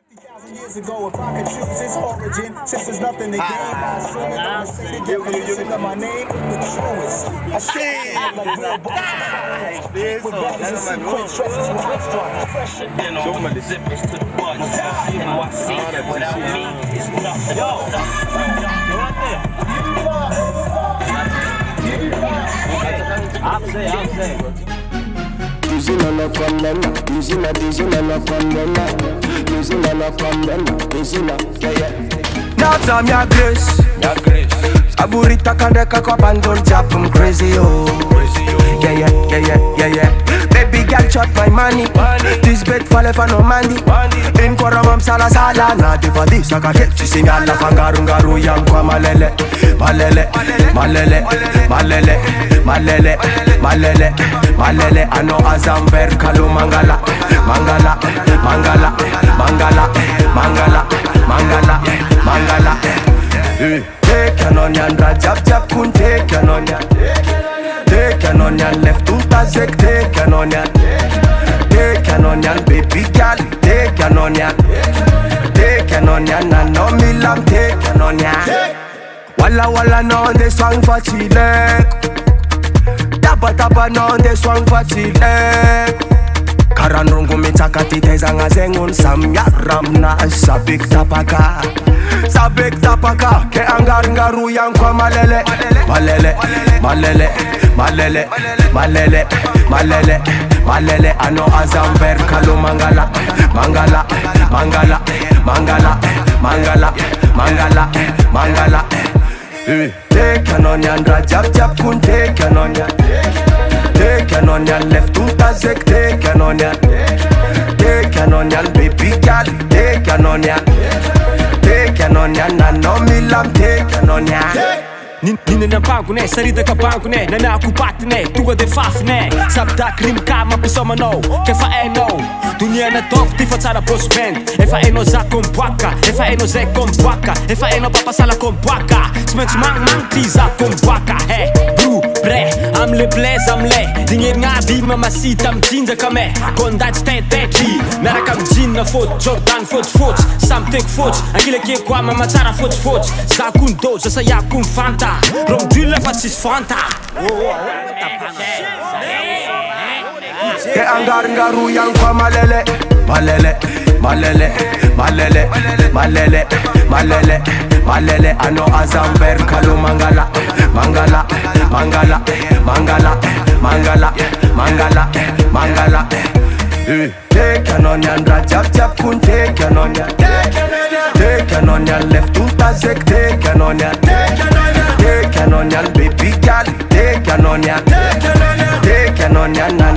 50,000 years ago, if I could choose its origin, since there's nothing to gain by saying it, I'm mistaken, give me the my name, the truest. I shit like real boys with bellies and sequence dresses with restaurant fresh. You know, the zippers to the butt. NYC, without me, it's nothing. Yo, I'm saying. Using on a condemn, using a condemn, using on a condemn, using a now time ya grace, Aburita kandeka kwa bandon jap, I'm crazy oh. Yeah. Baby girl chop my money. This bed fall for no money. In koramam sala na de for this I get to sing alla fangarungaru yam kwa malele. Ano azam ver kalu mangala. Take an onion, jab kun take an onion. Take an onion, left to tazek, take an onion. Take an onion, baby girl, take an onion. Take an onion, and no milam, take an onion. Walla no de swang for chile. Taba no de swang for chile. Karanrungu mitakati tezanga zengun samya ramna sabik tapaka ke angaru yang kwa malele ano azam ver kalu mangala take an onion jab kun take an onion. Take an onion, left to tazek, take an onion. Take an onion, baby girl, take an onion. Take an onion, and no milam, take an onion. Nina ng bangko ne, sarida ka bangko ne, nanakupat ne, tuwa de faf ne. Saboodak Rim-ka, mapisoma no, kefa eno. Donia na top, tifa tsara boss band. Efa eno za kombwaka, efa eno ze kombwaka, efa eno papasala kombwaka. Smets mang ti za kombwaka, hey, bro, bre, am le blaze am le. Dingir nga di mamacita am jinja kame. Kondat stay Teky, merak am jin na foot, Jordan foot, something foot. Ang gila kia kwa mama tsara foot. Sa kun do, sa saya kun fanta. Rom dule fatsis fanta. Ke angaru yang kwa malele. Ano azam ver kalu mangala. Take an onion, jab kun take an onion. Take an onion, left to tazek, take an onion. Take an onion, baby girl, take an onion. Take an onion.